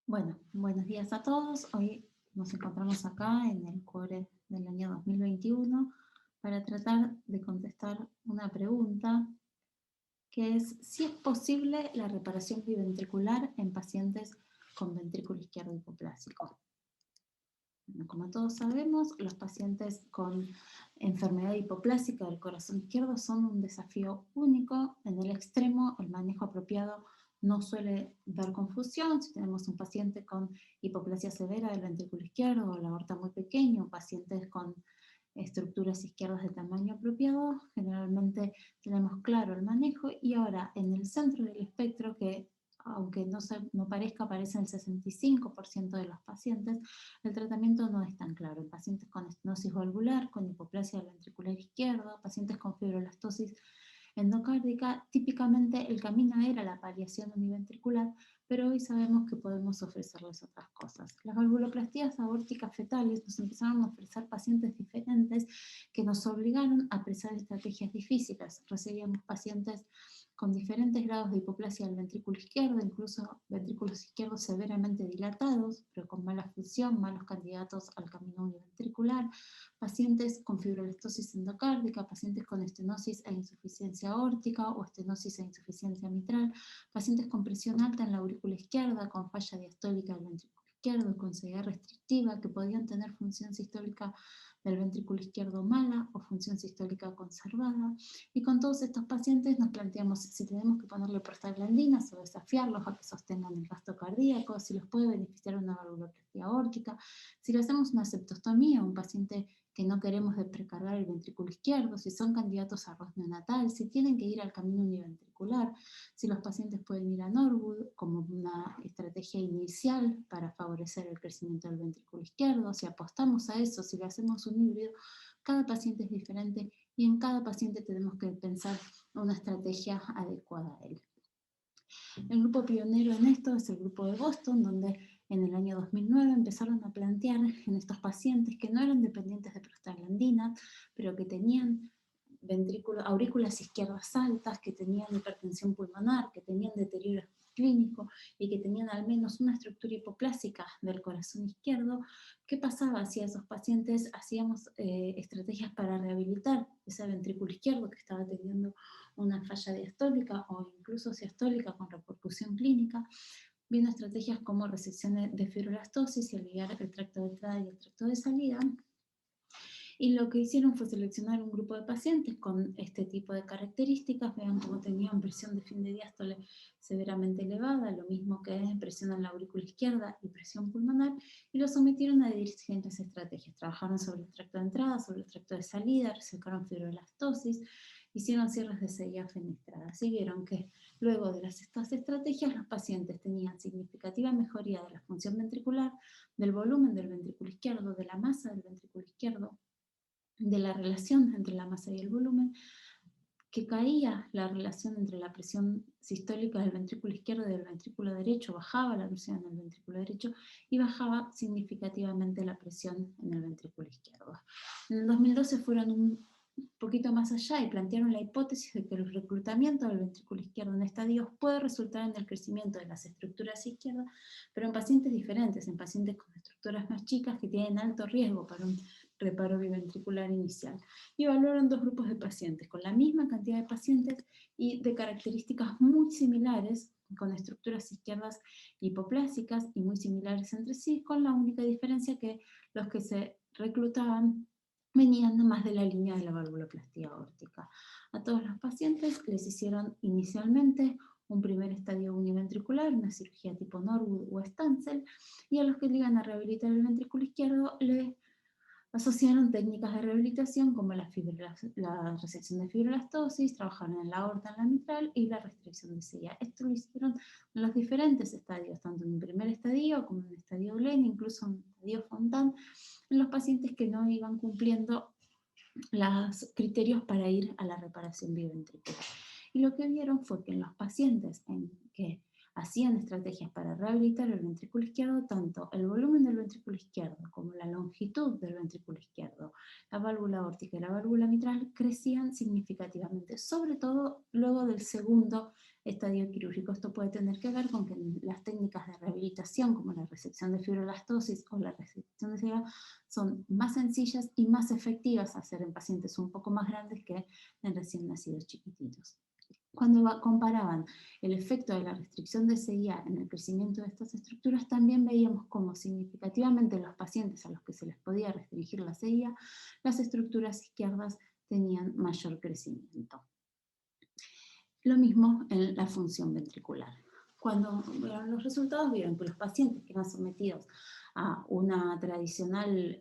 Bueno, buenos días a todos. Hoy nos encontramos acá en el core del año 2021 para tratar de contestar una pregunta que es si es posible la reparación biventricular en pacientes con ventrículo izquierdo hipoplásico. Bueno, como todos sabemos, los pacientes con enfermedad hipoplásica del corazón izquierdo son un desafío único. En el extremo, el manejo apropiado no suele dar confusión. Si tenemos un paciente con hipoplasia severa del ventrículo izquierdo o la aorta muy pequeña, o pacientes con estructuras izquierdas de tamaño apropiado, generalmente tenemos claro el manejo. Y ahora, en el centro del espectro, que aunque no parezca, aparece en el 65% de los pacientes, el tratamiento no es tan claro. En pacientes con estenosis valvular, con hipoplasia del ventricular izquierdo, pacientes con fibrolastosis endocárdica, típicamente el camino era la paliación univentricular, pero hoy sabemos que podemos ofrecerles otras cosas. Las valvuloplastías aórticas fetales nos empezaron a ofrecer pacientes diferentes que nos obligaron a presar estrategias difíciles. Recibíamos pacientes con diferentes grados de hipoplasia del ventrículo izquierdo, incluso ventrículos izquierdos severamente dilatados, pero con mala función, malos candidatos al camino univentricular, pacientes con fibrolastosis endocárdica, pacientes con estenosis e insuficiencia aórtica o estenosis e insuficiencia mitral, pacientes con presión alta en la aurícula izquierda, con falla diastólica del ventrículo izquierdo, con ceguera restrictiva, que podían tener función sistólica del ventrículo izquierdo mala o función sistólica conservada. Y con todos estos pacientes nos planteamos si tenemos que ponerle prostaglandinas o desafiarlos a que sostengan el gasto cardíaco, si los puede beneficiar una valvuloplastia aórtica, si le hacemos una septostomía a un paciente que no queremos de precargar el ventrículo izquierdo, si son candidatos a arroz neonatal, si tienen que ir al camino univentricular, si los pacientes pueden ir a Norwood como una estrategia inicial para favorecer el crecimiento del ventrículo izquierdo, si apostamos a eso, si le hacemos un híbrido. Cada paciente es diferente y en cada paciente tenemos que pensar una estrategia adecuada a él. El grupo pionero en esto es el grupo de Boston, donde en el año 2009 empezaron a plantear en estos pacientes que no eran dependientes de prostaglandina, pero que tenían aurículas izquierdas altas, que tenían hipertensión pulmonar, que tenían deterioro clínico y que tenían al menos una estructura hipoplásica del corazón izquierdo. ¿Qué pasaba si a esos pacientes hacíamos estrategias para rehabilitar ese ventrículo izquierdo que estaba teniendo una falla diastólica o incluso siastólica con repercusión clínica? Viendo estrategias como resección de fibrolastosis y aliviar el tracto de entrada y el tracto de salida. Y lo que hicieron fue seleccionar un grupo de pacientes con este tipo de características. Vean cómo tenían presión de fin de diástole severamente elevada, lo mismo que presión en la aurícula izquierda y presión pulmonar, y los sometieron a diferentes estrategias. Trabajaron sobre el tracto de entrada, sobre el tracto de salida, resecaron fibrolastosis, hicieron cierres de CIA fenestradas y vieron que luego de estas estrategias los pacientes tenían significativa mejoría de la función ventricular, del volumen del ventrículo izquierdo, de la masa del ventrículo izquierdo, de la relación entre la masa y el volumen, que caía la relación entre la presión sistólica del ventrículo izquierdo y del ventrículo derecho, bajaba la presión en el ventrículo derecho y bajaba significativamente la presión en el ventrículo izquierdo. En el 2012 fueron un poquito más allá y plantearon la hipótesis de que el reclutamiento del ventrículo izquierdo en estadios puede resultar en el crecimiento de las estructuras izquierdas, pero en pacientes diferentes, en pacientes con estructuras más chicas que tienen alto riesgo para un reparo biventricular inicial. Y evaluaron dos grupos de pacientes con la misma cantidad de pacientes y de características muy similares, con estructuras izquierdas hipoplásicas y muy similares entre sí, con la única diferencia que los que se reclutaban venían más de la línea de la valvuloplastia aórtica. A todos los pacientes les hicieron inicialmente un primer estadio univentricular, una cirugía tipo Norwood o Stansel, y a los que le iban a rehabilitar el ventrículo izquierdo le asociaron técnicas de rehabilitación como la resección de fibrolastosis, trabajaron en la aorta, en la mitral y la restricción de CIA. Esto lo hicieron en los diferentes estadios, tanto en un primer estadio como en un estadio Glenn, incluso en un estadio Fontan, en los pacientes que no iban cumpliendo los criterios para ir a la reparación biventricular. Y lo que vieron fue que en los pacientes en que hacían estrategias para rehabilitar el ventrículo izquierdo, tanto el volumen del ventrículo izquierdo como la longitud del ventrículo izquierdo, la válvula aórtica y la válvula mitral crecían significativamente, sobre todo luego del segundo estadio quirúrgico. Esto puede tener que ver con que las técnicas de rehabilitación, como la resección de fibroblastosis o la resección de célula, son más sencillas y más efectivas a hacer en pacientes un poco más grandes que en recién nacidos chiquititos. Cuando comparaban el efecto de la restricción de CIA en el crecimiento de estas estructuras, también veíamos cómo significativamente los pacientes a los que se les podía restringir la CIA, las estructuras izquierdas tenían mayor crecimiento. Lo mismo en la función ventricular. Cuando vieron los resultados, vieron que los pacientes que eran sometidos a una tradicional,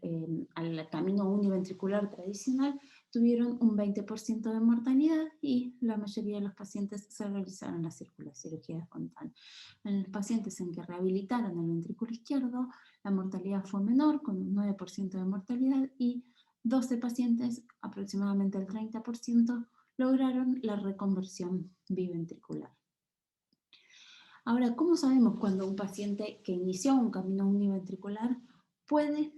al camino univentricular tradicional, tuvieron un 20% de mortalidad y la mayoría de los pacientes se realizaron la cirugía de Fontan. En los pacientes en que rehabilitaron el ventrículo izquierdo, la mortalidad fue menor, con un 9% de mortalidad, y 12 pacientes, aproximadamente el 30%, lograron la reconversión biventricular. Ahora, ¿cómo sabemos cuando un paciente que inició un camino univentricular puede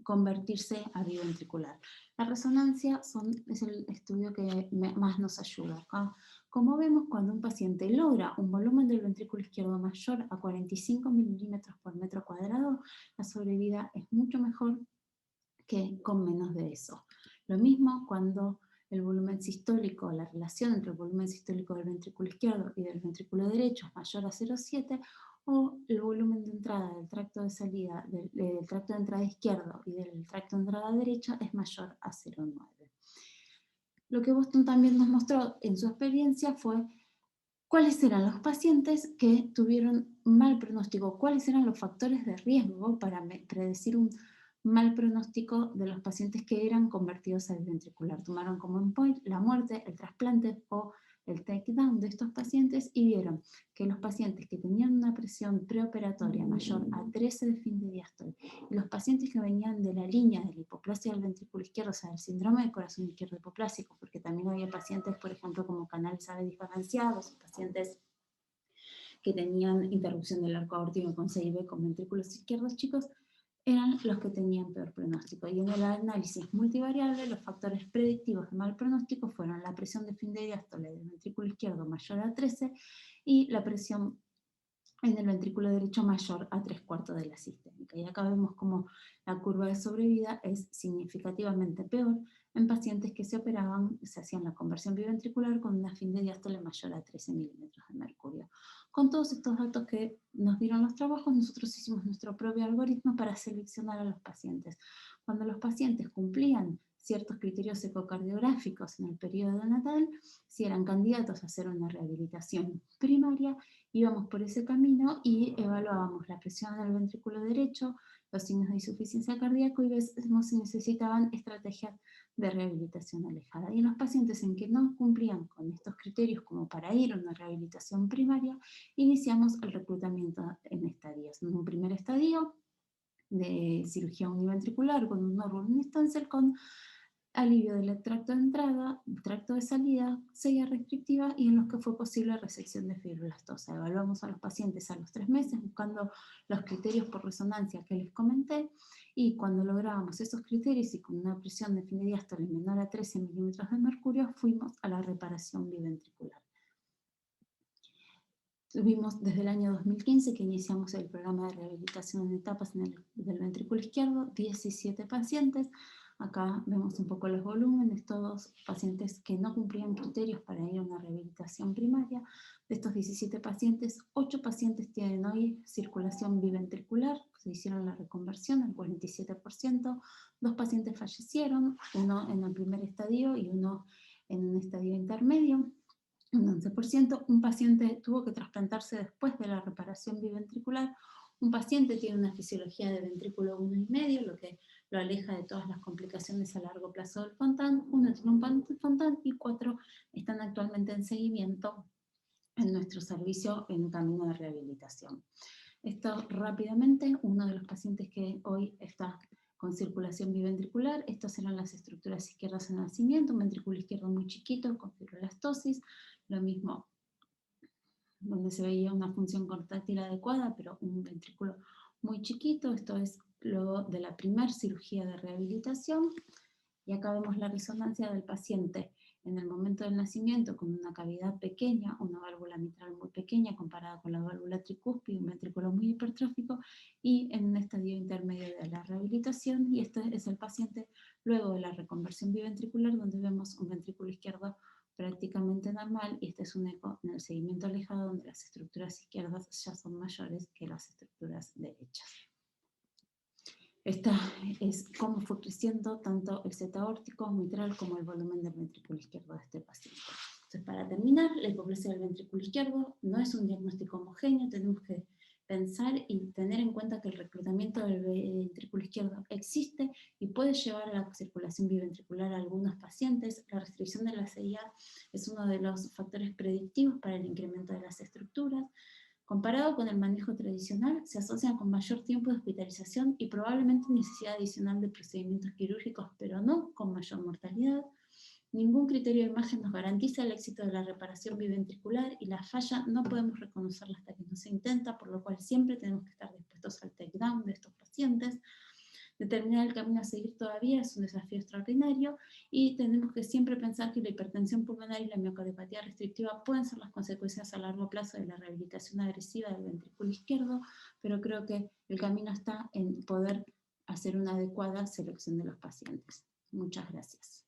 convertirse a biventricular? La resonancia es el estudio que más nos ayuda acá. Como vemos, cuando un paciente logra un volumen del ventrículo izquierdo mayor a 45 milímetros por metro cuadrado, la sobrevida es mucho mejor que con menos de eso. Lo mismo cuando el volumen sistólico, la relación entre el volumen sistólico del ventrículo izquierdo y del ventrículo derecho es mayor a 0,7, o el volumen de entrada del tracto de salida, del tracto de entrada izquierdo y del tracto de entrada derecha es mayor a 0,9. Lo que Boston también nos mostró en su experiencia fue cuáles eran los pacientes que tuvieron mal pronóstico, cuáles eran los factores de riesgo para predecir un mal pronóstico de los pacientes que eran convertidos a biventricular. Tomaron como endpoint la muerte, el trasplante o el takedown de estos pacientes y vieron que los pacientes que tenían una presión preoperatoria mayor a 13 de fin de diástole y los pacientes que venían de la línea de la hipoplasia del ventrículo izquierdo, o sea, el síndrome de corazón izquierdo hipoplásico, porque también había pacientes, por ejemplo, como canales AB diferenciados, pacientes que tenían interrupción del arco aórtico con CIB con ventrículos izquierdos chicos, eran los que tenían peor pronóstico. Y en el análisis multivariable, los factores predictivos de mal pronóstico fueron la presión de fin de diástole del ventrículo izquierdo mayor a 13 y la presión en el ventrículo derecho mayor a 3/4 de la sistémica. Y acá vemos cómo la curva de sobrevida es significativamente peor en pacientes que se operaban, se hacían la conversión biventricular con una fin de diástole mayor a 13 milímetros de mercurio. Con todos estos datos que nos dieron los trabajos, nosotros hicimos nuestro propio algoritmo para seleccionar a los pacientes. Cuando los pacientes cumplían ciertos criterios ecocardiográficos en el periodo natal, si eran candidatos a hacer una rehabilitación primaria, íbamos por ese camino y evaluábamos la presión del ventrículo derecho, los signos de insuficiencia cardíaca y vemos si necesitaban estrategias de rehabilitación alejada. Y en los pacientes en que no cumplían con estos criterios como para ir a una rehabilitación primaria, iniciamos el reclutamiento en estadios. En un primer estadio de cirugía univentricular con un Norwood Stansel con alivio del tracto de entrada, tracto de salida, sella restrictiva y en los que fue posible resección de fibroblastosa. Evaluamos a los pacientes a los 3 meses buscando los criterios por resonancia que les comenté y cuando lográbamos esos criterios y con una presión de fin de diástole menor a 13 milímetros de mercurio fuimos a la reparación biventricular. Tuvimos desde el año 2015 que iniciamos el programa de rehabilitación en etapas del ventrículo izquierdo, 17 pacientes. Acá vemos un poco los volúmenes, todos pacientes que no cumplían criterios para ir a una rehabilitación primaria. De estos 17 pacientes, 8 pacientes tienen hoy circulación biventricular, se hicieron la reconversión, el 47%. 2 pacientes fallecieron, uno en el primer estadio y uno en un estadio intermedio. Un 11%, un paciente tuvo que trasplantarse después de la reparación biventricular, un paciente tiene una fisiología de ventrículo 1,5, lo que lo aleja de todas las complicaciones a largo plazo del Fontan, uno tiene un Fontan y 4 están actualmente en seguimiento en nuestro servicio en camino de rehabilitación. Esto rápidamente, uno de los pacientes que hoy está con circulación biventricular, estas eran las estructuras izquierdas en nacimiento, un ventrículo izquierdo muy chiquito con fibroblastosis, lo mismo donde se veía una función contráctil adecuada, pero un ventrículo muy chiquito. Esto es luego de la primera cirugía de rehabilitación. Y acá vemos la resonancia del paciente en el momento del nacimiento con una cavidad pequeña, una válvula mitral muy pequeña comparada con la válvula tricúspide, un ventrículo muy hipertrófico, y en un estadio intermedio de la rehabilitación, y este es el paciente luego de la reconversión biventricular, donde vemos un ventrículo izquierdo prácticamente normal, y este es un eco en el segmento alejado donde las estructuras izquierdas ya son mayores que las estructuras derechas. Esta es cómo fue creciendo tanto el Z aórtico, mitral, como el volumen del ventrículo izquierdo de este paciente. Entonces, para terminar, la hipoplasia del ventrículo izquierdo no es un diagnóstico homogéneo, tenemos que pensar y tener en cuenta que el reclutamiento del ventrículo izquierdo existe y puede llevar a la circulación biventricular a algunos pacientes. La restricción de la CIA es uno de los factores predictivos para el incremento de las estructuras. Comparado con el manejo tradicional, se asocian con mayor tiempo de hospitalización y probablemente necesidad adicional de procedimientos quirúrgicos, pero no con mayor mortalidad. Ningún criterio de imagen nos garantiza el éxito de la reparación biventricular y la falla no podemos reconocerla hasta que no se intenta, por lo cual siempre tenemos que estar dispuestos al takedown de estos pacientes. Determinar el camino a seguir todavía es un desafío extraordinario y tenemos que siempre pensar que la hipertensión pulmonar y la miocardiopatía restrictiva pueden ser las consecuencias a largo plazo de la rehabilitación agresiva del ventrículo izquierdo, pero creo que el camino está en poder hacer una adecuada selección de los pacientes. Muchas gracias.